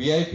VIP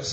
FC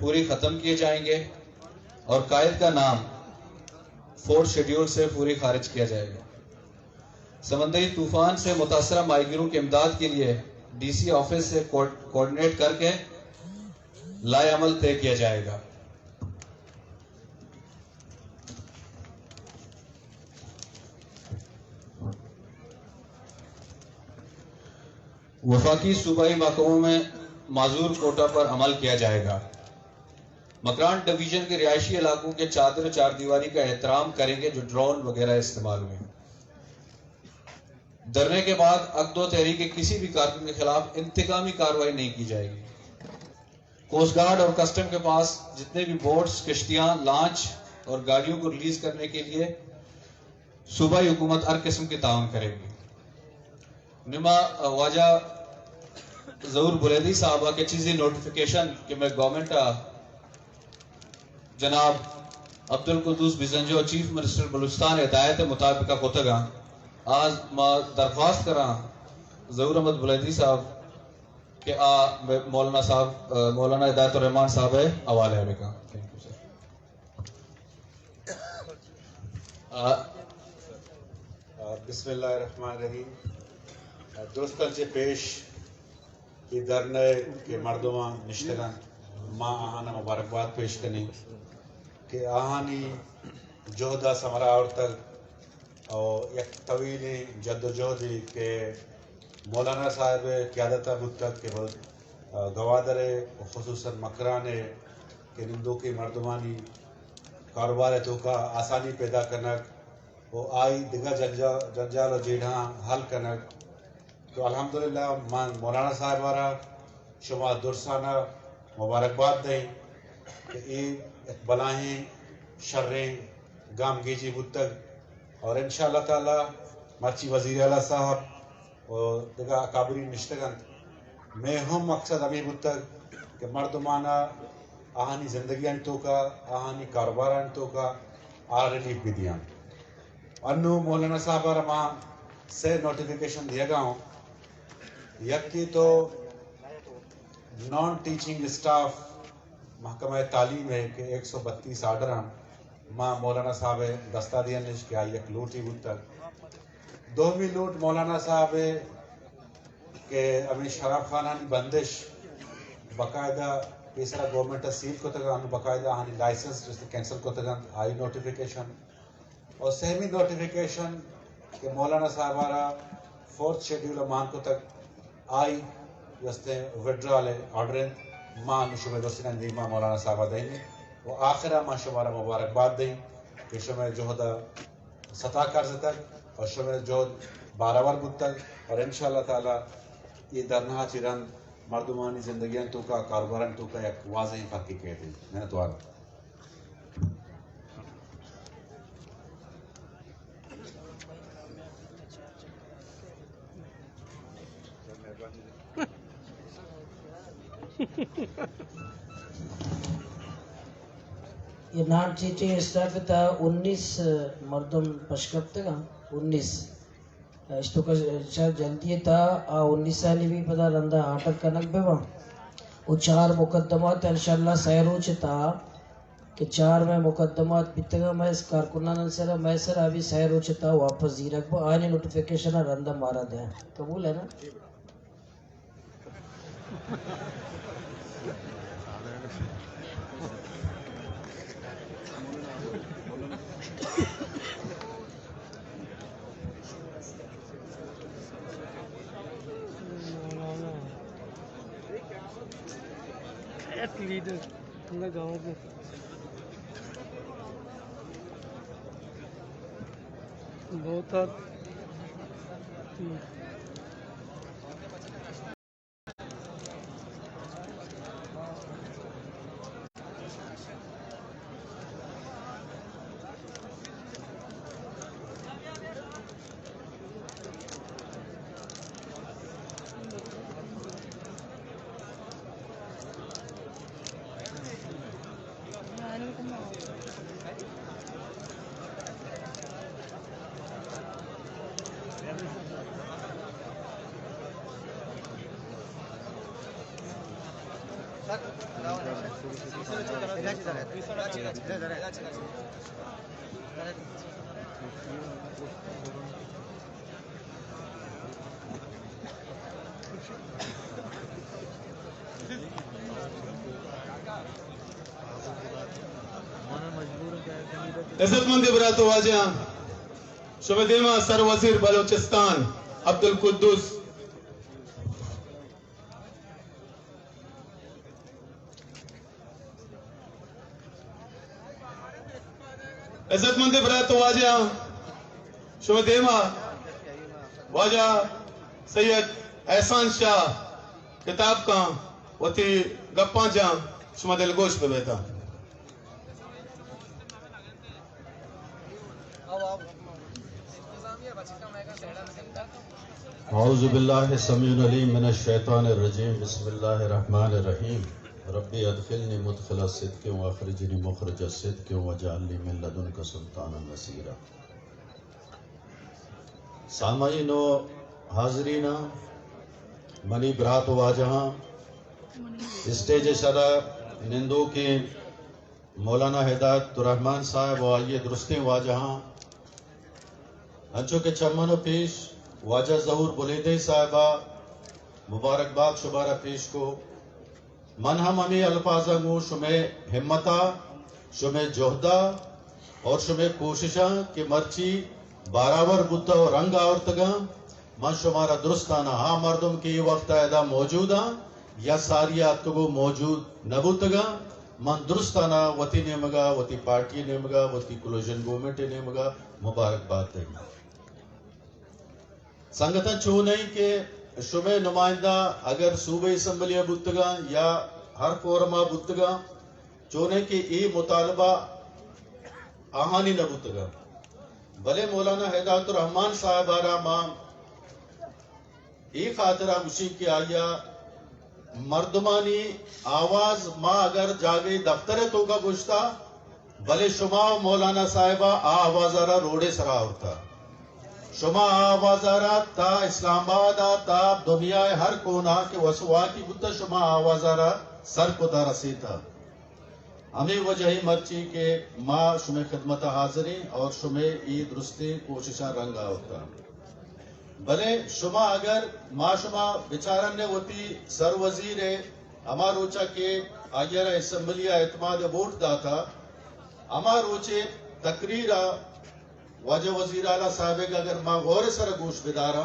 پوری ختم کیے جائیں گے اور قائد کا نام 4 شیڈیول سے پوری خارج کیا جائے گا۔ سمندری طوفان سے متاثرہ ماہی کی امداد کے لیے ڈی سی آفس سے کوارڈینیٹ کر کے لائے عمل طے کیا جائے گا۔ وفاقی صوبائی محکموں میں معذور کوٹا پر عمل کیا جائے گا۔ مکران ڈویژن کے رہائشی علاقوں کے چادر چار دیواری کا احترام کریں گے جو ڈرون وغیرہ استعمال ہوئے۔ دھرنے کے بعد عقد و تحریک کے کسی بھی کارکن کے خلاف انتقامی کارروائی نہیں کی جائے گی۔ کوسٹ گارڈ اور کسٹم کے پاس جتنے بھی بوٹس، کشتیاں، لانچ اور گاڑیوں کو ریلیز کرنے کے لیے صوبائی حکومت ہر قسم کی تعاون کرے گی۔ نما واجہ ظہور بلیدی صاحبہ کے چیزی نوٹیفیکیشن کہ میں گورنمنٹ جناب عبدالقدوس بزنجو چیف منسٹر بلوچستان ہدایت مطابقہ کوتگا آج ما درخواست کرا ظہور احمد بلیدی صاحب کہ مولانا ہدایت الرحمان صاحب ہے حوالے علیہ کا۔ بسم اللہ الرحمن الرحیم۔ دوستان سے پیش یہ دھرنے کے مردمان نشتگان ماں آہانا مبارکباد پیش کرنی کہ آہانی جہدہ سمرا اور تک اور یک طویل جد و جہدی کہ مولانا صاحب قیادت بود تک کہ گوادر خصوصاً مکرانے کہ نندو کی مردمانی کاروبار تو کا آسانی پیدا کرنک وہ آئی دگا جنجال و جیڑھاں حل کرنک تو الحمدللہ من مولانا صاحب وارا شما درسانہ مبارکباد دیں کہ یہ بلائیں شریں گام گیجی بود تک اور انشاءاللہ تعالی مرچی وزیر اعلیٰ صاحب اور دگا اکابری نشتگن میں ہم مقصد ابھی بود تک کہ مردمانہ آہانی زندگیاں تو کا آہانی کاروباراں تو کا ریلیف بھی دیاں انو مولانا صاحب وارا ماں سے نوٹیفیکیشن دیا گا ہوں یکی تو نان ٹیچنگ سٹاف محکمہ تعلیم ہے کہ 132 آرڈراں ماں مولانا صاحب دستہ دیا نش کہ آئی یک لوٹی بود تک دومی لوٹ مولانا صاحب کہ ابھی شراب خانانی بندش باقاعدہ تیسرا گورنمنٹ سیل کو تک باقاعدہ آہانی لائسنس جس نے کینسل کو تک آئی نوٹیفیکیشن اور سہمی نوٹیفیکیشن کہ مولانا صاحب وارا 4th شیڈیول مان کو تک آئی جستے وڈرال آرڈر ماں نشمہ دوستین دی ماں مولانا صاحبہ دیں گے وہ آخرہ ماں شمارا مبارکباد دیں کہ شمہ جہدہ سطح کرز تک اور شمہ جہد باراور بود تک اور انشاءاللہ تعالی یہ درنہا چیران مردمانی زندگیاں تو کا کاروباراں تو کا ایک واضح فرقی کہتے ہیں محنت وارا یہ نان ٹیچنگ اسٹاف تھا 19 مردم پشکپتے گا 19 اس تو کا شاید جلدی تھا 19 سالی بھی پتا رندہ آٹک کنک بے وہاں وہ 4 مقدمات انشاءاللہ سیروچ تھا کہ 4 میں مقدمات بیتے گا میں اس کارکنان سر میں سر ابھی سیروچ تھا واپس زیرک با آئینی نوٹیفیکیشن رندہ مارا دیا قبول ہے نا لیڈر ہمارے گاؤں کے بہت عزتمند برات واجہ شعبہ دیمہ سر وزیر بلوچستان عبدالقدوس عزتمند برات واجہ شعبہ دیمہ واجہ سید احسان شاہ کتاب کا وتی گپاں جاں شما دل گوش پہ بیتا اعوذ باللہ السمیع العلیم من الشیطان الرجیم بسم اللہ الرحمن الرحیم ربی ادخلنی مدخل صدق واخرجنی مخرج صدق واجعلنی من لدنک سلطانا نصیرا. سامعین و حاضرین منی برات واجہاں اسٹیج شدہ نندو کے مولانا ہدایت الرحمن صاحب و آئیے درستی واجہاں انچو کے چمن و پیش واجہ ظہور بلیدی صاحبہ مبارکباد شبارہ پیش کو من ہم امی الفاظاں گو شمیں ہمتا شمیں جوہدہ اور شمیں کوششاں کہ مرچی باراور بودتا و رنگ آورتگاں من شمارا درستانا ہاں مردم کی وقت ایدہ موجودا یا ساریات کو موجود نبوتگا من درستانا وطی نیمگا وطی پارٹی نیمگا وطی کلوژن گورنمنٹ نیمگا مبارکباد دیں. سنگتن چو نہیں کہ شمع نمائندہ اگر صوبہ اسمبلی بودتگا یا ہر فورما بودتگا چو نہیں کہ ای مطالبہ آہانی نبودتگا بلے مولانا ہدایت الرحمن صاحب آرہ ماں ای خاطرہ مشید کی آیا مردمانی آواز ماں اگر جاگئی دفتر تو کا گوشتا بلے شما مولانا صاحبہ آواز آرہ روڑے سرا ہوتا شما آواز آرہ تا اسلام آباد تا دنیا ہر کونا کے وسوا کی بتا شما آواز آرہ سر کو دا رسیتا. ہمیں وجہی مرچی کے ماں شما خدمت حاضری اور شما ای درستی کوششاں رنگا ہوتا بلے شما اگر ما شما بیچارن نے ہوتی سر وزیر اما روچا کے آئیر اسمبلی اعتماد ووٹ داتا اما روچے تقریرہ واجہ وزیر اعلیٰ صاحب کا اگر ماں غور سر گوش بدارا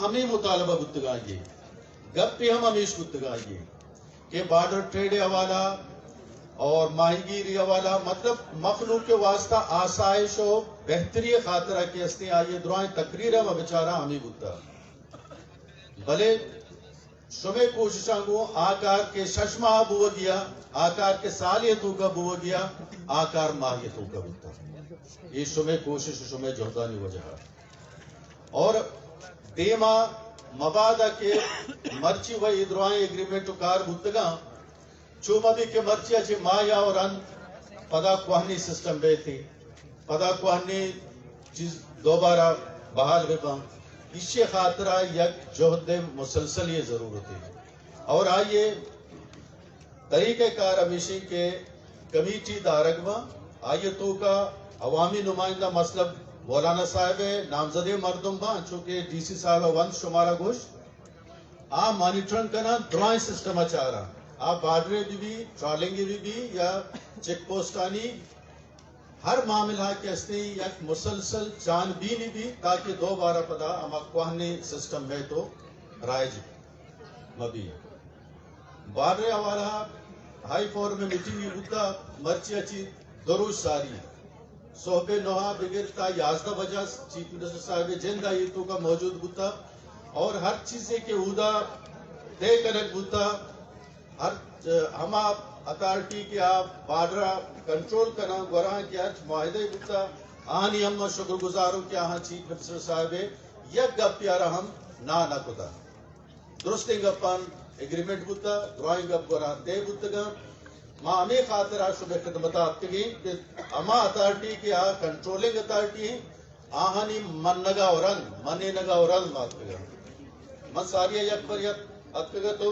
ہمیں مطالبہ بتگائیے گپ پہ ہم ہمیش بتگائیے کہ بارڈر ٹریڈ حوالہ اور ماہی گیری حوالہ مطلب مخلوق کے واسطہ آسائش و بہتری خاطرہ کے استے آئیے درائیں تقریرہ میں بچارہ ہمیں بتا بلے شمع کوششاں گو آکار کے ششمہ بو گیا آکار کے سالیتوں کا بو گیا آکار ماہیتوں کا بتا یہ شمع کوشش شمع جہدانی وجہ اور دیما مبادہ کے مرچی و ادروائیں اگریمنٹو کار بودتگا چوما بھی کہ مرچی اچھے مایا اور ان پدا کوہنی سسٹم بے تھی پدا کوہنی چیز دوبارہ بحال بے اسی خاطرہ یک جہد مسلسل یہ ضرورت ہے. اور آئیے طریقہ کار ہمیشہ کے کمیٹی دارگما آئیے تو کا عوامی نمائندہ مطلب مولانا صاحب نامزدی مردم با چونکہ ڈی سی صاحب ون شمارا گوش مانیٹرنگ کرنا درائیں سسٹم چاہ رہا آپ بارڈریں بھی ٹرالنگ بھی یا چیک پوسٹانی ہر معاملہ کے استے یک مسلسل جان بینی بھی تاکہ دوبارہ پدا اما کوہنی سسٹم میں تو رائج مبی بارڈر حوالہ ہائی فور میں میٹنگ ہوتا مرچی اچھی دروش ساری صحبہ نوحہ بگرتا 11 بجہ چیف منسٹر صاحب جندہ یہ کا موجود ہوتا اور ہر چیزیں کے عہدہ دے کنک ہوتا ہر ہما اتھارٹی کے آپ بارڈر کنٹرول کرنا گوراں کے ہر معاہدے ہوتا آنی ہم شکر گزاروں کہ آہاں چیف منسٹر صاحب یک گپ پیارا ہم نہ کتا درستی گپان اگریمنٹ ہوتا ڈرائنگ گپ گوراں دے ہوتا ماں ہمیں خاطرہ شبہ خدمتات کی کہ اما اتھارٹی کی کنٹرولنگ اتھارٹی ہیں آہانی من نگا اورن منی نگا اورن بات کر من ساریہ یک پر یک ات کر تو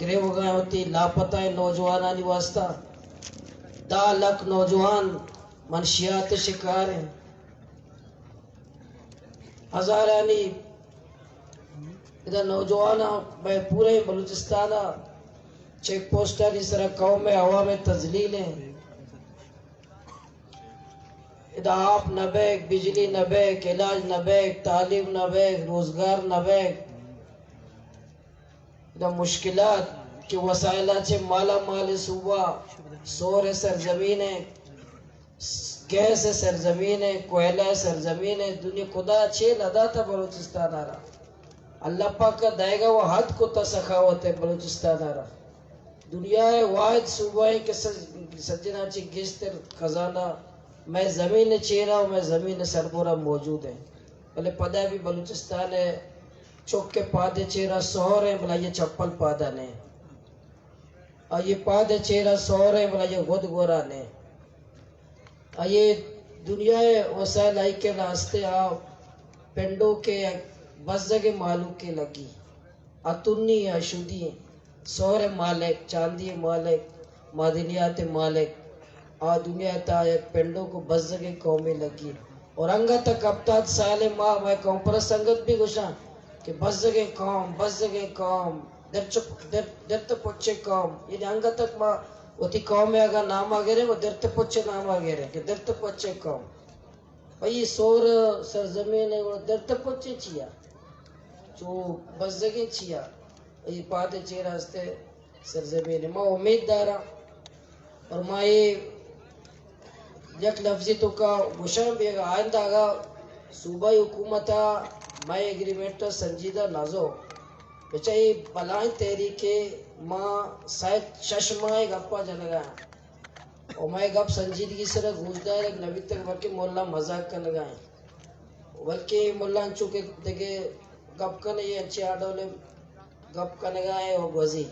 گرے ہو گئے ہوتی لاپتہ نوجوانانی واسطہ 10 لاکھ نوجوان منشیات شکار ہیں. ہزارانی ادھر نوجوان بے پورے بلوچستان چیک پوسٹر اس طرح قوم ہوا میں تزلیل ہیں. ادھر آپ نہ بیک، بجلی نہ بیک، علاج نہ بیک، تعلیم نہ بیک، روزگار نہ بیک. ادھر مشکلات کہ وسائلہ چھے مالا مال صوبہ، سور سرزمین ہے، گیس سرزمین ہے، کوئلہ سرزمین ہے. دنیا خدا چھے لدا تھا بلوچستان آ رہا. اللہ پاک کا دائے گا وہ حد کو تسخاوت ہے بلوچستان آ رہا. دنیا ہے واحد صوبہ ہے کہ سجنہ چی گشتر خزانہ میں زمین چیرا ہوں، میں زمین سربورہ موجود ہے. پہلے پدہ بھی بلوچستان ہے چوک کے پادے چیرا سہر ہے بلا یہ چپل پادہ نے، اور یہ پادے چیرا سہر ہے بلا یہ غد گورا نے. اور یہ دنیا ہے وسائل آئی کے راستے آپ پنڈوں کے بس جگہ معلوم کے لگی اتنی اشودی سور مالک، چاندی مالک، معدنیات مالک. اور دنیا تا ایک پنڈوں کو بس جگہ قومی لگی. اور انگا تک اب تک سال ماہ میں قوم پر سنگت بھی گوشاں کہ بس جگہ قوم، بس جگہ قوم، درت پچھے قوم. یعنی انگا تک ماں ہوتی قوم میں اگر نام آگے وہ درت پچھے نام آگے رہے کہ درت پچھے قوم. بھئی سور سرزمین ہے وہ درت پچھے چیا جو بس جگہ چیا یہ پاتے چیر ہستے سرزمین. میں امید دارا اور میں یہ یک لفظی تو کا گوشن بھی اگر آئندہ اگر صوبائی حکومتا میں ایگریمنٹ سنجیدہ نازو بچہ یہ بلائیں تحریکے ماں سائد ششمائے گپا جنگا اور میں گپ سنجیدگی سے گوشدہ ہے ایک نبی تک بلکہ مولا مذاق کر لگائیں بلکہ مولا انچو کے دیکھے گپ کرنے یہ اچھے آڈولے گپ کرنے گئے اور گوزی.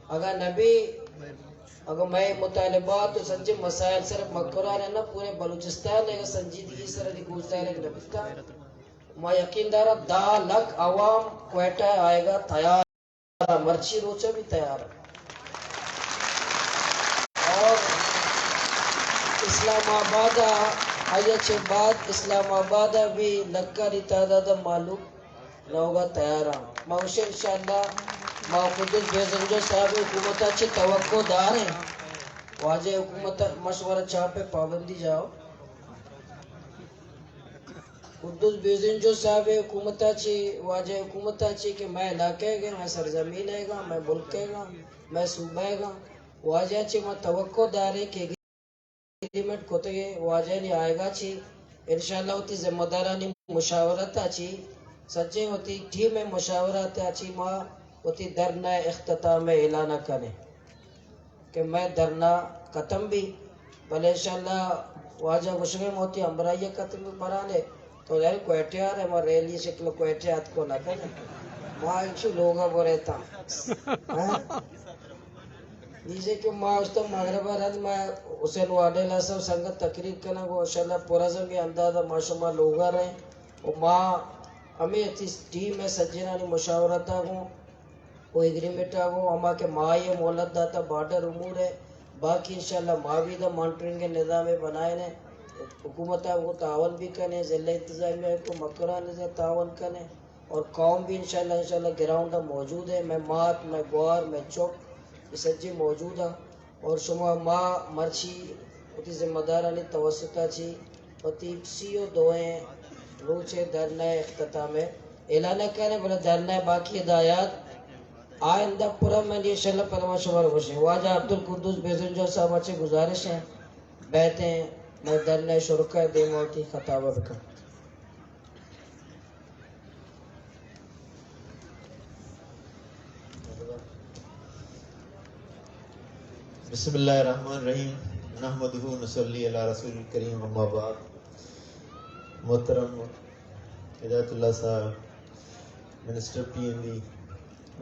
اگر نبی اگر میں مطالبات تو سنجی مسائل صرف مقرر ہے نا پورے بلوچستان ہے سنجیدگی سے گوشدہ ہے ایک نبی تک میں یقین دارا 10 لاکھ عوام کوئٹہ آئے گا تیار مرچی روچہ بھی تیار ہے. اور اسلام آباد آئیے چھے بعد اسلام آباد بھی لکاری تعداد معلوم نہ ہوگا تیار ہوں. موشے انشاءاللہ محفوظ بیزنجو صاحب حکومت اچھی توقع دار ہیں واجہ حکومت مشورہ چاہ پہ پابندی جاؤ. قدس بیزنجو صاحب حکومت اچھی واجہ حکومت اچھی کہ میں علاقے گا، میں سرزمین ہے گا، میں ملک ہے گا، میں صوبہ ہے گا. واجہ اچھی میں توقع دار ہے کہ ایگریمنٹ کھوتے گئے واجہ نہیں آئے گا چھی انشاءاللہ ہوتی ذمہ دارانی مشاورت اچھی سچیں ہوتی ٹیم میں مشاورت اچھی ماں ہوتی درنہ اختتام اعلانہ کرنے کہ میں درنہ ختم بھی بلے انشاءاللہ واجہ گشگم ہوتی امبرائیہ ختم بھی برانے تو یعنی کوئٹیار ہے ماں ریلی شکل کوئٹیات کو نہ کرنے ماں ایک لوگا کو رہتا نیزے کہ ماں اس تو مغربہ رد میں حسین وعدیلہ صاحب سنگت تقریر کرنا کو انشاءاللہ پورازم کے اندازہ معاشمہ لوگا رہے اور ماں ہمیں اس ٹیم میں سجنانی مشاورتا ہوں وہ ایگریمنٹ آگوں اما کے ماں یہ مولد داتا بارڈر امور ہے باقی انشاءاللہ ماں بھی دا مانٹرنگ کے نظام بنائے نے حکومتہ کو تعاون بھی کرنے ضلع انتظامیہ کو مکران سے تعاون کرنے اور قوم بھی انشاءاللہ گراؤنڈ موجود ہے. میں مات میں گوار میں چوک یہ سجی موجود ہے اور شما ماں مرچی ہوتی ذمہ دارانی توسطہ چی ہوتی سیو دوئیں روچے درنہ اختتام اعلانہ کرنے بلا درنہ باقی ہدایات آئندہ پورا میں نے انشاءاللہ پرما شمار خوشی واجہ عبدالقدس بیزنجو صاحب اچھے گزارش ہیں بیٹھے ہیں میں درنہ شرکہ دیموں کی خطابہ بکا. بسم اللہ الرحمن الرحیم نحمدہ نصلی علی رسول الکریم اما بعد. محترم ہدایت اللہ صاحب، منسٹر پی این بی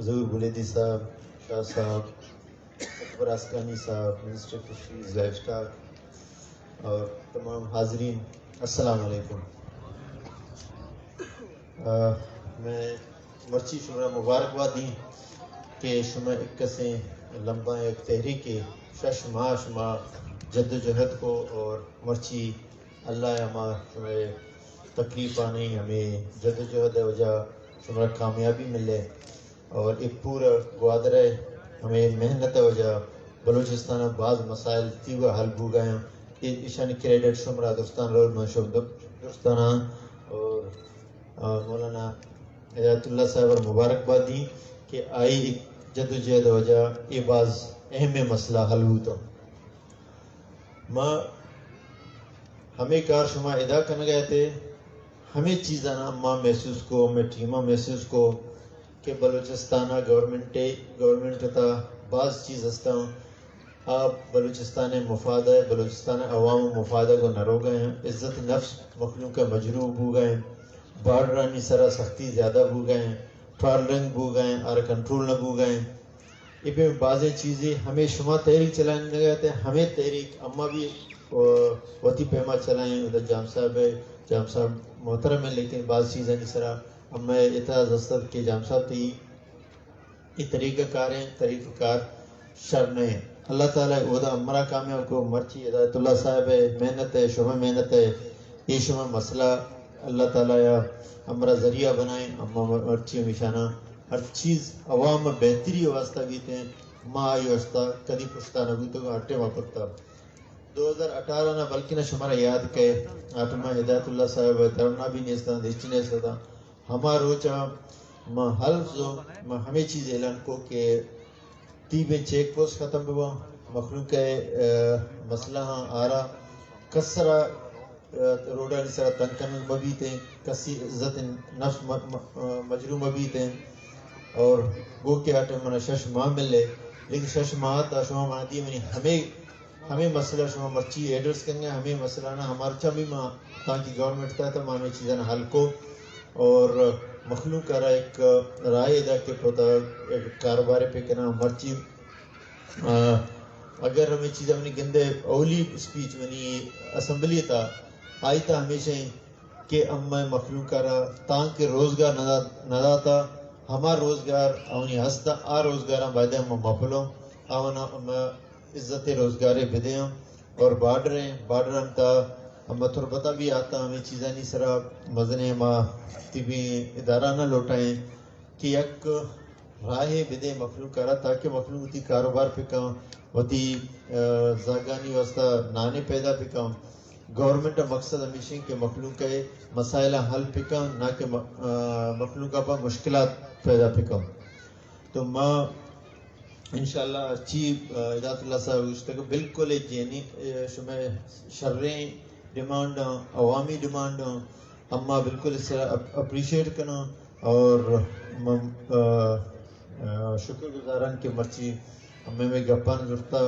ظہور بلیدی صاحب، شاہ صاحب، اکبر اسکانی صاحب، منسٹر فشریز لائف سٹاک اور تمام حاضرین السلام علیکم. میں مرچی شمرہ مبارکباد دیں کہ شما اکسیں لمبا ایک تحریک شش ماہ شما جد و جہد کو اور مرچی اللہ ہما شما تکلیف آنے ہمیں جد و جہد وجہ شما کامیابی ملے اور ایک پورا گوادر ہمیں محنت وجہ بلوچستان بعض مسائل تیوہ حل بو گئے ہیں ایشان کریڈٹ شمرا دوستان رول منشب دوستانہ اور مولانا ہدایت اللہ صاحب اور مبارکباد دی کہ آئی ایک جد و جہد وجہ یہ بعض اہم مسئلہ حل ہوتا ماں ہمیں کار شما ادا کرنے گئے تھے ہمیں چیزاں ماں محسوس کو ہمیں ٹیمہ محسوس کو کہ بلوچستانہ گورنمنٹ تا بعض چیز ہستا ہوں آپ بلوچستان مفاد ہے بلوچستان عوام مفادہ کو نرو گئے ہیں عزت نفس مخلوق کا مجروح ہو گئے ہیں بارڈرانی سرا سختی زیادہ ہو گئے ہیں ٹرالرنگ ہو گئے ہیں اور کنٹرول نہ ہو گئے ہیں یہ پہ بعض چیزیں ہمیں شما تحریک چلانے گئے تھے ہمیں تحریک اما بھی وطی پیما چلائیں ادھر جام صاحب محترم ہے لیکن بعض چیزیں اس طرح اب میں اعتراض استد کہ جام صاحب تھی یہ طریقہ کار ہیں طریقہ کار شر نہیں ہے اللہ تعالیٰ عہدہ امرا کامیاب کو مرچی ہدایت اللہ صاحب ہے محنت ہے شما محنت ہے یہ شما مسئلہ اللہ تعالیٰ یا امرا ذریعہ بنائیں اما مرچی مشانہ ہر چیز عوام میں بہتری واسطہ بھی تھے ماں آئی واسطہ کدی پشتہ نبی تو ہٹے واپرتا 2018 نہ بلکہ نہ شمارا یاد کہ آٹھما ہدایت اللہ صاحب درنا بھی نیستا دشتی نیستا ہما روچا ماں حلف ماں ہمیں چیز اعلان کو کہ تیبیں چیک پوسٹ ختم ہوا مخلوق مسئلہ ہاں آرا کسرا روڈا نسرا تنکن مبی تھے کسی عزت نفس مجروح مبی تھے اور گو کے آٹے منہ شش ماہ ملے لیکن شش ماہ تا شما ماہ دی منی ہمیں مسئلہ شما مرچی ایڈرس کریں گے ہمیں مسئلہ نہ ہمارا چمی ماں تاکہ گورنمنٹ کا تھا ہمیں چیزیں حل کو اور مخلوق کا ایک رائے ادا کے پوتا ایک کاروبار پہ کہنا مرچی اگر ہمیں چیزیں منی گندے اولی سپیچ منی اسمبلی تا آئی تا ہمیشہ کہ اما مخلوق کا تاکہ روزگار ندا تا ہمارا روزگار اونی ہستا آ روزگار باید ہم مفلوں آونا عزت روزگار بدے ہم اور بارڈر تا ہم تربتہ بھی آتا ہمیں چیزیں نہیں سرا مزنے ماں طبی ادارہ نہ لوٹائیں کہ یک راہ بدے مخلوق کرا تاکہ مخلوق تی کاروبار پہ کام وتی زاگانی واسطہ نانے پیدا پہ کام گورنمنٹ مقصد ہمیشہ کہ مخلوق کے مسائل حل پہ کام نہ کہ مخلوق پر مشکلات پیدا پہ کام تو ماں انشاءاللہ اچھی ہدایت اللہ صاحب اس تک بالکل جینی شمع شریں ڈیمانڈ عوامی ڈیمانڈ اما بالکل اس طرح اپریشیٹ کرنا اور شکر گزاران کے مرچی ہمیں میں گپان ضرورتا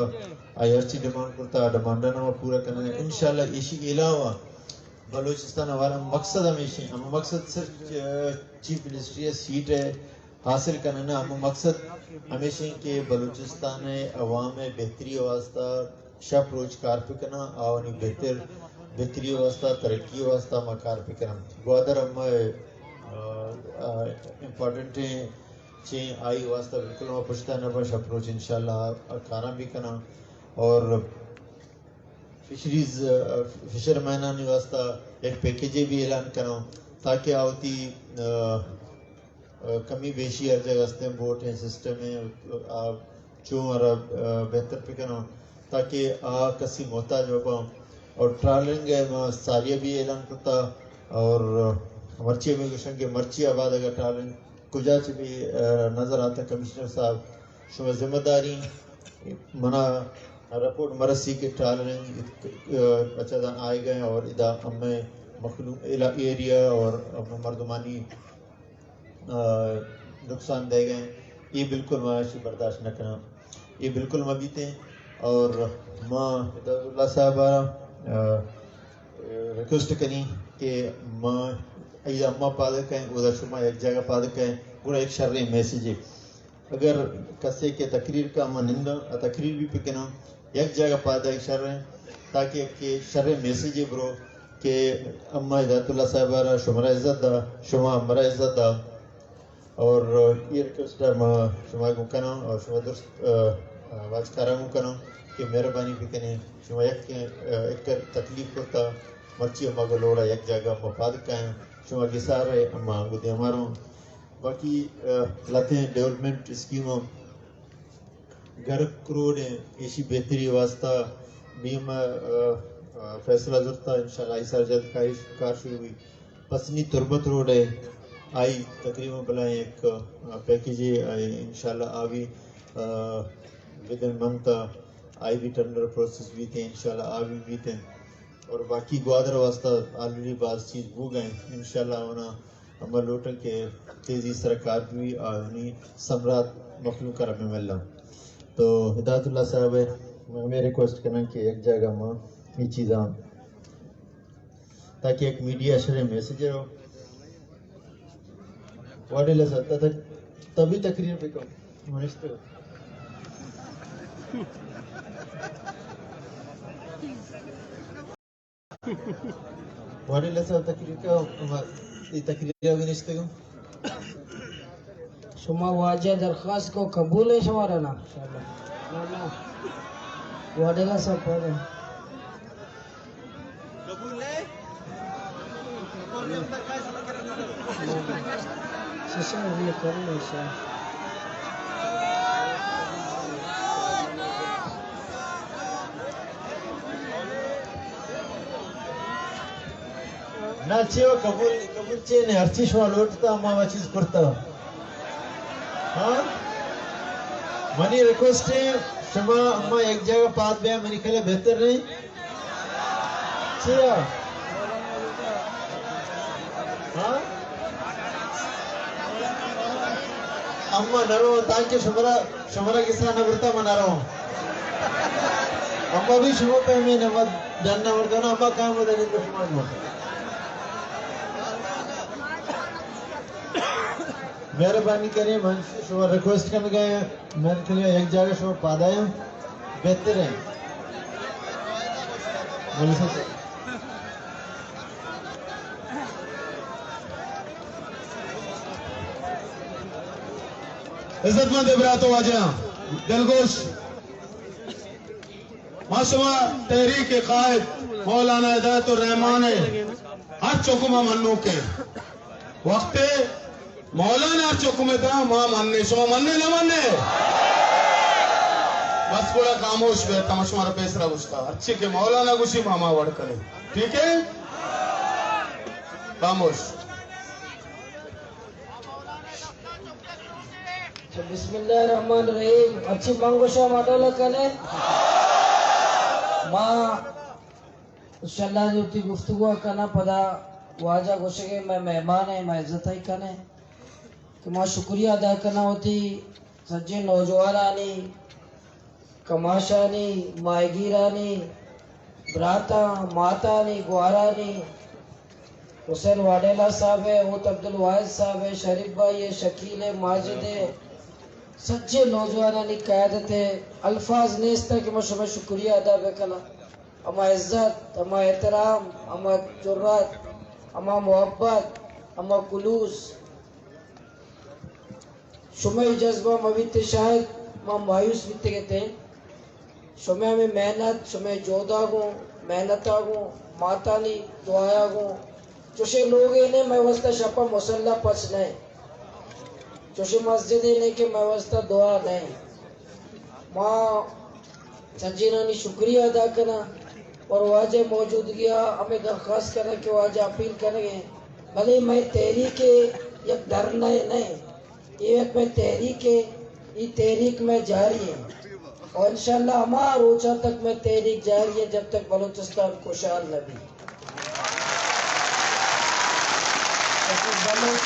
آئی اچھی ڈیمانڈ کرتا ڈیمانڈا نہ پورا کرنا ہے انشاءاللہ اسی کے علاوہ بلوچستان ہمارا مقصد ہمیشہ ہم مقصد صرف چیف منسٹری سیٹ ہے حاصل کرنا ہم مقصد ہمیشہ کہ بلوچستان عوام بہتری واسطہ شپ روز کار پہ کرنا اور بہتری واسطہ ترقی واسطہ ہم کار پہ کرنا گوادر ہم امپورٹنٹ ہیں چین آئی واسطہ بالکل ہم پوچھتا نہ بس اپروچ انشاءاللہ کھانا بھی کرنا اور فشر مینانی واسطہ ایک پیکیجیں بھی اعلان کرنا تاکہ آوتی کمی بیشی ہر جگہ ہستے ہیں بوٹ ہیں سسٹم ہیں چون اور بہتر پہ کرنا تاکہ کسی محتاج ہو پاؤں اور ٹرالنگ ہے ساریہ بھی اعلان کرتا اور مرچی میں گشن کے مرچی آباد اگر ٹرالنگ کجا سے بھی نظر آتا ہے کمشنر صاحب شما ذمہ داری منا رپورٹ مرسی کے ٹرالنگ بچہ دان آئے گئے اور ادا ہمیں مخلوق ایریا اور مردمانی نقصان دے گئے یہ بالکل معاشی برداشت نہ کرنا یہ بالکل مبیتے ہیں اور ماں ہدایت اللہ صاحب ریکویسٹ کریں کہ ماں ایدہ اماں پادک ہیں ادھر شما ایک جگہ پادک ہیں پورا ایک شرعی میسیج ہے اگر کسے کے تقریر کا اما نندہ تقریر بھی پکنا ایک جگہ پادک ایک شرع ہے تاکہ کہ شرعی میسیج ہے برو کہ اما ہدایت اللہ صاحب شمرہ عزت دا شما امرہ عزت دا اور یہ ریکویسٹ شما کو کنم اور شما درست واج کارم کنم کہ مہربانی بھی کنیں شما ایک تکلیف ہوتا مرچی اما کو لوڑا ایک جگہ مفاد کائیں شما کی سارے اما گدے ہماروں باقی لاتے ڈیولپمنٹ اسکیموں گھر کروڑ ایشی بہتری واسطہ بیم فیصلہ ضرورت انشاءاللہ ایسا جلد کار شروع ہوئی پسنی تربت روڈ ہے آئی تقریباً بلائیں ایک پیکیج انشاءاللہ آوی ودن منتھ آئی بھی ٹینڈر پروسیس بھی تھے انشاءاللہ آوی بھی تھے اور باقی گوادر واسطہ آلریڈی بعض چیز بو گئے انشاءاللہ ہونا عمل لوٹن کے تیزی سرکار بھی آنی سمرات مخلوق کر میں مل تو ہدایت اللہ صاحب میں ریکویسٹ کرنا کہ ایک جگہ میں یہ چیزاں تاکہ ایک میڈیا شرح میسیج ہو واڑے لے سکتا تھا تبھی تقریر پہ کہوں منشتے ہو واڑے لے سکتا تقریر کا یہ تقریر ہوگی نشتے ہو شما واجہ درخواست کو قبول ہے شما رہنا واڈیلا صاحب پڑھ رہے ہیں سیشن ابھی کر لیں شاید نہ چیو قبول چیئے نے ہر چیز وہاں لوٹتا ہمارا چیز کرتا ہاں منی ریکویسٹ ہے شما اما ایک جگہ پات بیا منی کھلے بہتر نہیں چیا ہاں اما نرو تاکہ شمرا کسا نبرتا منا رہا ہوں اما بھی شما پہ میں نمت جاننا مرتا ہوں اما کام ہوتا نہیں تو شما مرتا مہربانی کریں شما ریکویسٹ کرنے گئے میں نے کہا ایک جگہ شما پادائیں بہتر ہیں عزت مند ابرات واجہ دلگوش معصومہ تحریک قائد مولانا ہدایت الرحمان ہر چکمہ منو کے وقت مولانا ہر چکمہ تھا ماں مننے شما مننے نہ مننے بس بڑا خاموش بیتا مشمارا پیسرا گوشتا اچھی کہ مولانا گوشی ماما وڑ کرے ٹھیک ہے خاموش بسم اللہ الرحمن الرحیم اچھی مانگوشا ماڈولا کنے ماں انشاءاللہ جوتی گفتگو کنا پدا واجہ گوشے گئے میں مہمان ہے میں عزت ہی کنے کہ ماں شکریہ ادا کرنا ہوتی سجے نوجوانانی کماشانی مائیگیرانی براتا ماتانی گوارانی حسین واڈیلا صاحب ہے اوت عبدالواحد صاحب ہے شریف بھائی ہے شکیل ہے ماجد ہے سچے نوجوانانی قیادت ہے الفاظ نیستا کہ میں شما شکریہ ادا بکنا اما عزت اما احترام اما جرات اما محبت اما خلوص شما جذبہ مویت شاہد ماں مایوس بیتے گئے شما ہمیں محنت شما جودا گوں محنتا گوں ماتانی دعایا گوں چوشے لوگ انہیں میں وسطہ شپا مسلح پس نہیں چوشے مسجد انہیں کہ میں وسطہ دعا نہیں ماں سجینانی شکریہ ادا کرنا اور واجہ موجود گیا ہمیں درخواست کرنا کہ واجہ اپیل کریں بھلے میں تحریک یک ڈرنا نہیں یہ ایک میں تحریک ہے یہ تحریک میں جاری ہے اور انشاءاللہ ہمارا روچہ تک میں تحریک جاری ہے جب تک بلوچستان خوشحال نہ بھی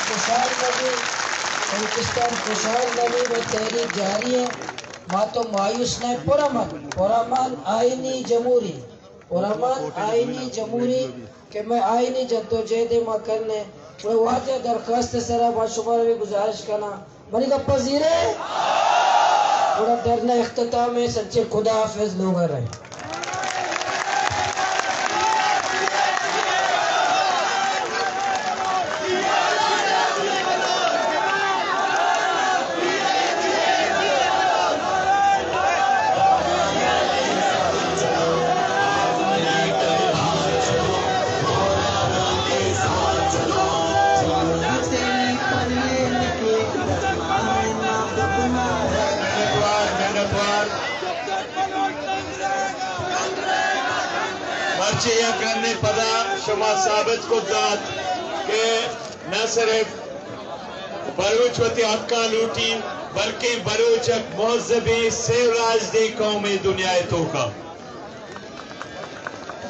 خوشحال نہ بھی بلوچستان خوشحال نہ بھی میں تحریک جاری ہے ماں تو مایوس نہیں پرامن آئینی جمہوری پرامن آئینی جمہوری کہ میں آئینی جدوجہد ماں کرنے وہ واجہ درخواست سرا با شمار بھی گزارش کرنا بنی کا پذیرے بڑا ڈرنا اختتام ہے سچے خدا حافظ لوگ رہے ہرچی کرنے پدا شما ثابت کو داد کہ نہ صرف بلوچ وتی حقاں لوٹی بلکہ بلوچ ایک مہذبی سیولاج دی قومی دنیا تو کا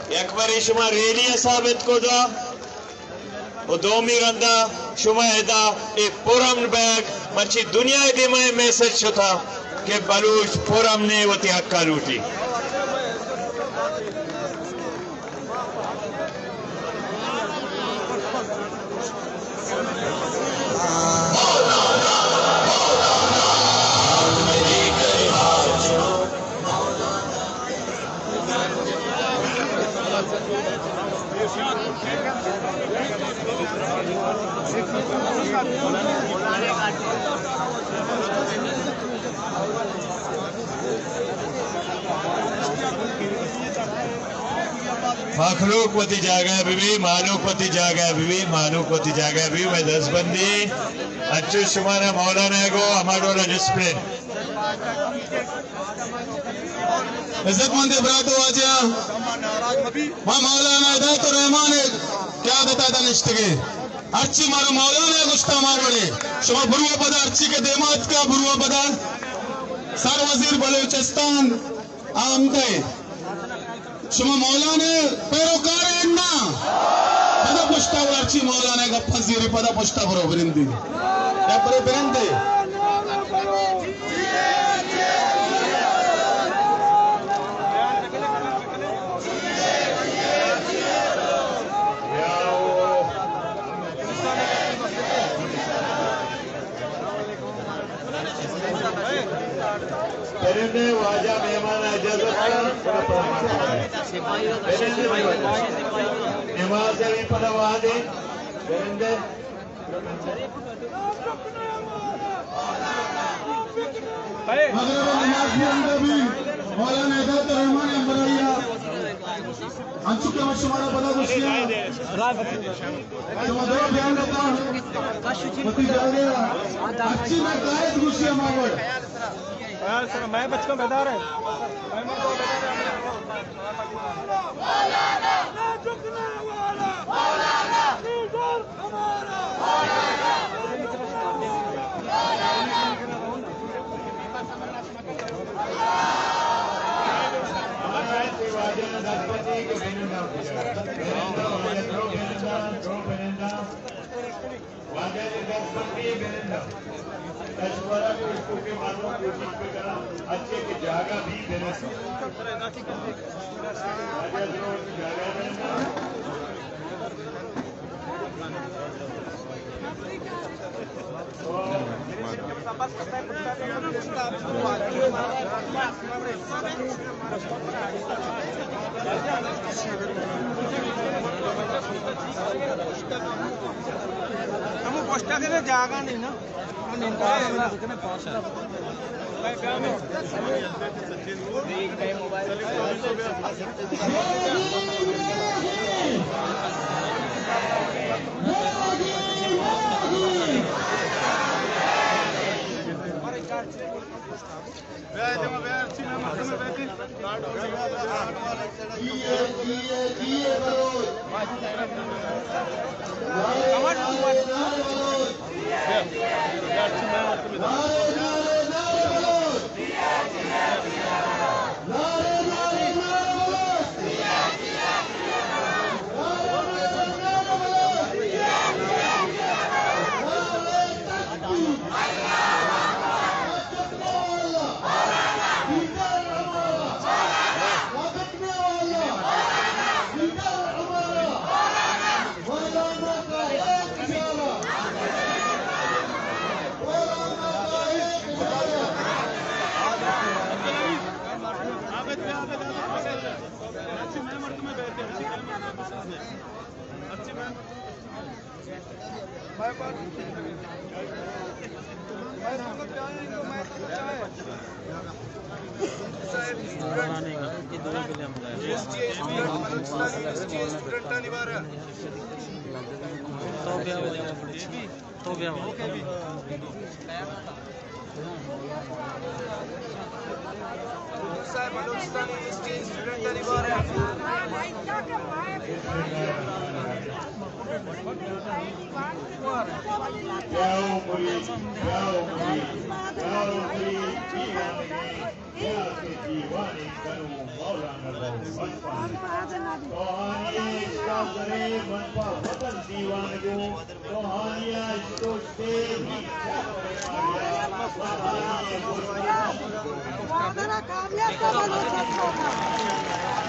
ایک باری شما ریلیہ ثابت کو دا و دومی رندہ شما ادا ایک پورم بیگ مرچی دنیا دی میں میسج شتا کہ بلوچ پورم نے وتی حقاں لوٹی مخلوق وتی جاگہ بھی مالوک وتی جاگہ بھی مالوک وتی جاگہ بھی میں دس بندی اچھو شمارا مولانا گو ہمارا ڈسپلن عزت مند براتو آجیا ما مولانا ہدایت الرحمان کیا دیتا تھا نشتگے ارچی مارا مولانا گشتا ماروڑے شما بروا پدا ارچی کے دیمات کا بروا پدا سر وزیر بلوچستان آمدے شما مولانا پیروکار اننا پدا پشتا برا ارچی مولانا گا پھنزیری پدا پشتا برو برندی یا برو برندے پرندے واجہ مہمان اجازت نماز بھی پڑھوا دے پرندے مولانا ہدایت الرحمان امبرائیہ انچو کے شمارا پدا گوشیا شما دو بیان دیتا ہوں متی جاگے اچھی میں قائد گوشیا ماور میں بچ کو بیدار ہے اچھے کی جگہ بھی دینا پوسٹا کے جاگا نہیں نا بلوچستانی اسٹوڈنٹ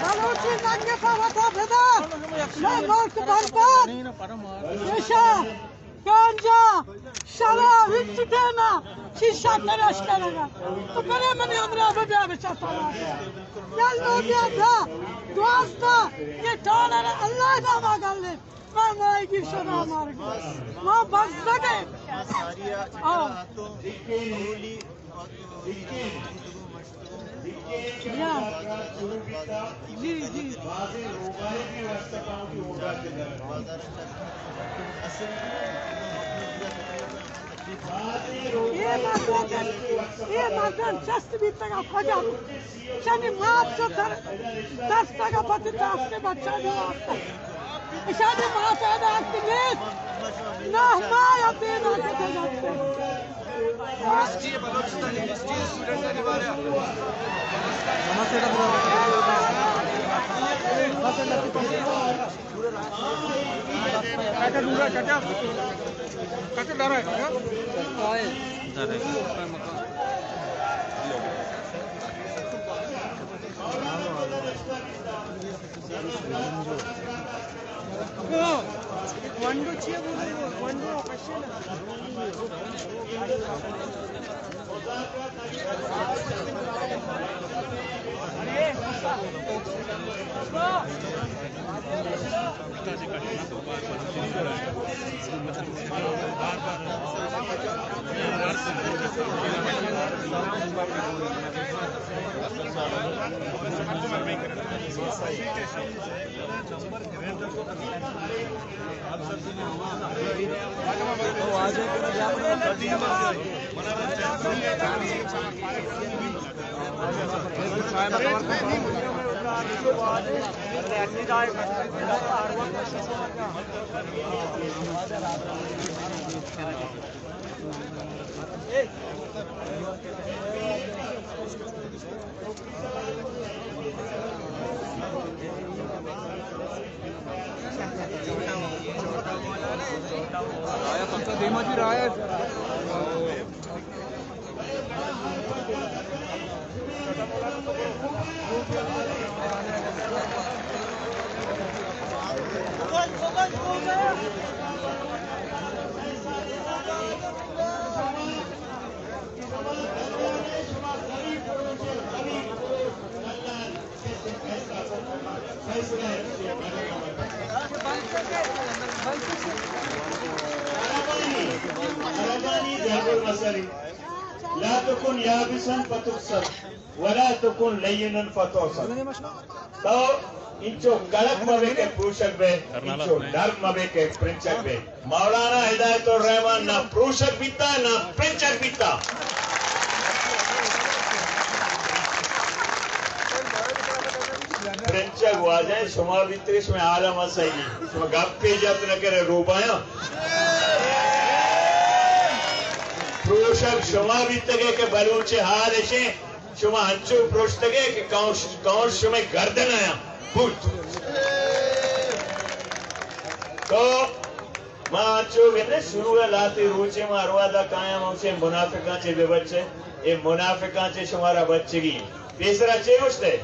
بلوچی ننگے پا وطا بدا میں ملک برباد نشا گانجا شراب ہچ دینا شیشہ ترش کرے گا تو کرے منی عمرہ ببیا بچا سالا یلو بیا تھا دوستا یہ ٹھانا اللہ دا ماگل لے میں مائی کی شنا مار گیا ماں بس لگے جی جی یہ مردن چست بھی تگا خجا شنی مات جو دس تگا پتی دس کے بچہ جو آتا شنی مات ایدا آتی نیت نہ مایا دین آتے دے جاتے یونیورسٹی بلوچستان یونیورسٹی اسٹوڈنٹ ہے نواریا لا تكن يابسا فتكسر ولا تكن لينا فتوسر تو انچو غلط مبے کے پروشک بے انچو نرم مبے کے پرنچک بے مولانا ہدایت الرحمن نہ پروشک بیتا نہ پرنچک بیتا پرنچک واجہ شما بیتریش میں عالم اسائی شما گپ پیجات نہ کرے روبایا پروشک شما بیتگے کہ بلوچے حال اشیں شما ہنچو پروشتگے کہ کون شما گردن آیا پوٹ تو ماں ہنچو گئے شروع لاتی روچے ماں اروادا قائم ہم سے منافقان چے بے بچے اے منافقان چے شمارا بچے گی تیسرا چے ہوشتے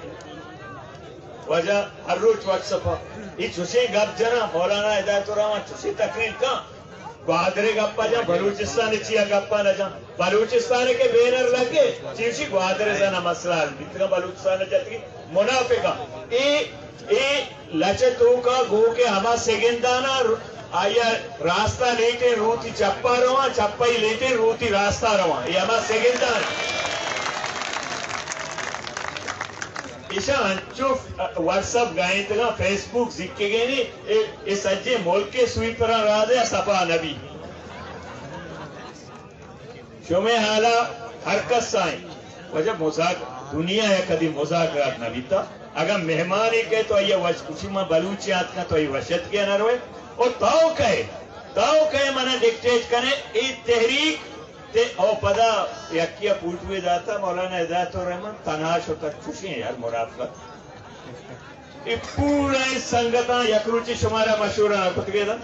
وجہ ہر روچ وقت سپا یہ چوشی گپ جنا مولانا ہدایت الرحمن چوشی تقریر کہاں گوادرے گپا جا بلوچستان چیا گپا نہ جا بلوچستان کے بینر لگے چیوشی گوادرے زنا مسئلہ بیتگا بلوچستان جاتی منافقہ اے لچتو کا گو کے ہما سگندانا آیا راستہ لیتے روتی چپا رواں چپا ہی لیتے روتی راستہ رواں یہ ہما سگندان ایشا ہنچو واتساپ گائیں تگا فیس بک ذکے گئے نہیں اس سجے ملک کے سوئی پر راز ہے سپا نبی شمع حالا حرکت سائیں وجہ مذاکر دنیا ہے کدی مذاکرات نبی تا اگر مہمان ہی کہے تو یہ کچھ میں بلوچیات کا تو یہ وشت کیا نہ روئے اور تاؤ کہے منہ ڈکٹیٹ کرے ای تحریک تے او پدا یکیا پوٹوے داتا مولانا ہدایت الرحمن تناش ہوتا چوشی ہیں یار مرافقت پورا سنگتاں یکروچی شمارا مشورہ نہ کھت گئے دا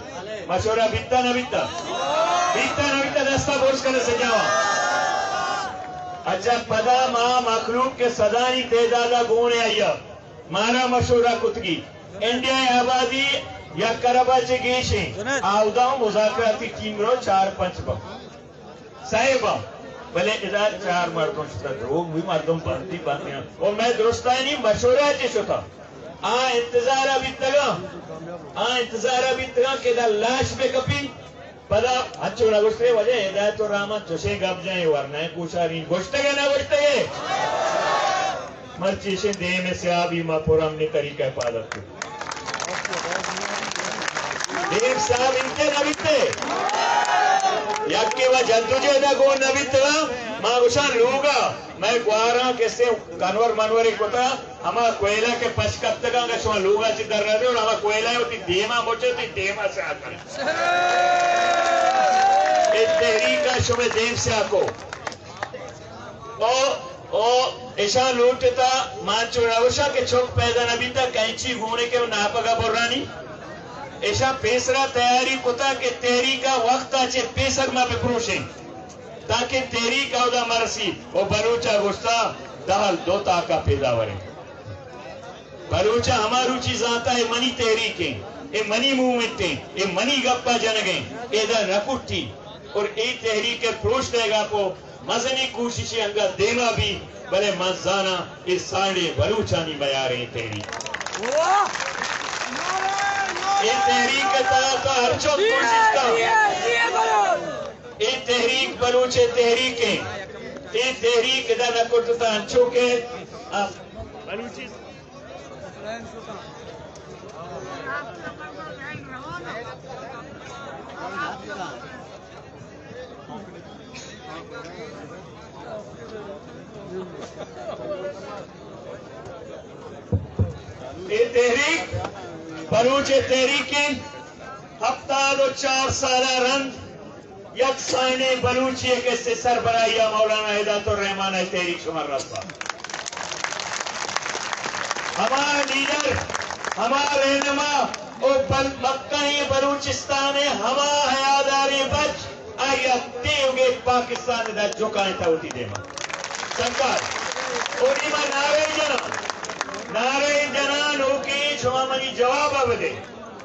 مشورہ بیتا نہ بیتا دستا بورس کرنے سے جاوا اچھا پدا ماں مخلوق کے صدانی تعدادہ گونے آیا مارا مشورہ کتگی انڈیا آبادی یا کربا چے گیشیں آوداؤں مذاکراتی ٹیم رو 4-5 با صاحبہ بلے ادار 4 مردوں شتا دروگ بھی مردوں بنتی ہیں اور میں درستائی نہیں مشورہ چے شتا انتظارہ بھی تگا کہ دا لاش بے کپی پدا اچھو نہ گوشتے وجہ ہدایت الرحمن چوشے گب جائیں ورنہ کوشارین گوشتے گے نہ گوشتے گے مرچیشیں دے میں سے آبی ماں پورم نے طریقہ پادت کو دیم صاحب انتے نبیتے یک کے وجہ تجھے دا گو نبیتے ماں گوشان لوگا میں گوارا کیسے کنور منوری کتا ہما کوئلہ کے پشکت تکا گا شما لوگا چی در رہے اور ہما کوئلہ ہوتی دیما موچے ہوتی دیما سے آکر اس تحریکہ شما دیم سے آکو او ایشان لوٹتا مانچو روشا کے چھوک پیدا نبیتا کینچی گھونے کے ناپگا برانی ایشان پیسرا تیاری کتا کہ تحریکہ وقت آچے پیسر ماں پہ پروشیں تاکہ تحریک آدھا مرسی وہ بلوچہ گوشتا دہل 2 تاکہ پیدا ورے بلوچہ ہمارو چیز آتا ہے منی تحریکیں اے منی مومنٹیں اے منی گپا جنگیں اے دا رکھٹی اور اے تحریک پروش دے گا کو مزنی کوششی انگا دیما بھی بلے مزانا اے ساڑے بلوچانی بیا رہے تحریک اے تحریک تا ہر چوک کوشش کا اے تحریک بلوچے تحریکیں اے تحریک دا نکوٹتا انچو کے بلوچی اے تحریک بلوچے تحریکیں ہفتہ دو 4 سالہ رند یک سائنے بلوچی کے سے سربراہیہ مولانا ہدایت الرحمن تحریک شمار رسا ہمارا لیڈر ہمارا رہنما اور مکہی بلوچستان ہما حیاداری بچ آیا تیوگے پاکستان دا جھکائیں تھا ہوتی دیما سنکار اور ایمہ نعرہ جنان ہو کی شما منی جواب آبدے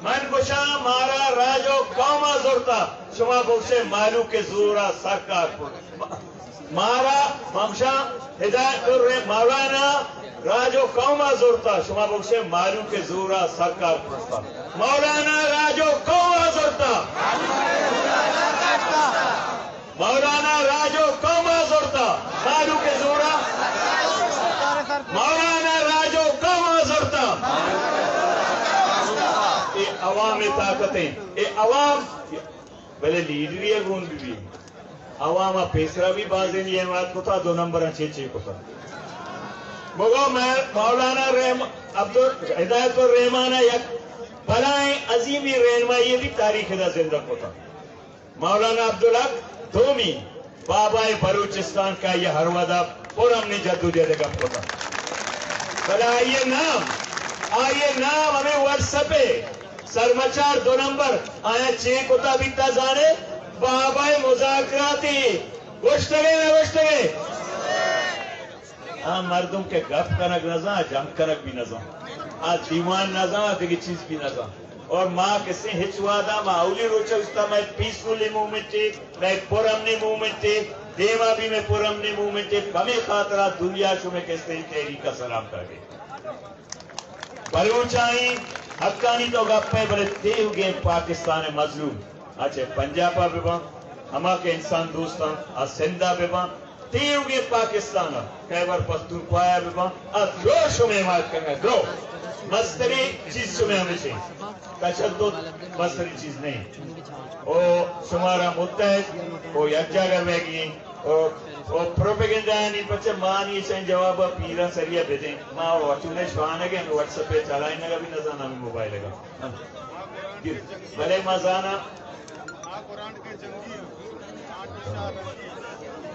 من گوشا مارا راجو قوما زورتا شما گوشے مالو کے زورا سرکار مارا ممشا ہدایت مولانا راجو قوما زورتا شما گوشے مالو کے زورا سرکار پرستا مولانا راجو قوما زورتا مولانا راجو قوما زورتا مالو کے زورا مولانا راجو قوما زورتا اے عوام طاقتیں اے عوام بلے لیڈری ہے گون بھی عوام پیسرا بھی بازیں یہ بات کو تھا 2 نمبر 6 کو تھا مگو میں مولانا ہدایت الرحمن یک بلائیں عظیمی رہنمائی یہ بھی تاریخ دا زندہ کو تھا مولانا عبدالحق دومی بابا بلوچستان کا یہ ہر ودا پورم نے جدوجہد گپ کو تھا بلا آئیے نام ہمیں واٹس ایپ پہ سرمچار 2 نمبر آیا 6 کتا بھی تازانے بابا مذاکراتی گوشتگے نہ گوشتگے مردوں کے گپ کنک نظام جم کنک بھی نظام دیوان نظام دیکھی چیز بھی نظام اور ماں کسی ہچوا دا ماں اولی روچا میں پیسفلی مومنٹ تھی میں پورمنی مومنٹ تھی دیما بھی میں پورمنی مومنٹ تھی کمی خاطرات دنیا شو میں کس طریقے تحریک کا سلام کر گئے بلوچائی حقانی تو گپے بلے تیو گئے پاکستان مظلوم اچھے پنجابہ بے باں ہما کے انسان دوستان سندھا بے باں تیو گئے پاکستان خیبر پختونخوا بے باں درو شو میں حمایت کرنا درو مستری چیز شو میں ہمیشہ تشدد مستری چیز نہیں او شمارا متحد او یک جگہ میں گئی O propaganda ni pacha mani sen jawab pira sariya bede ma watune shwane ke WhatsApp pe chalaina ka bhi nazana mobile ka bale mazana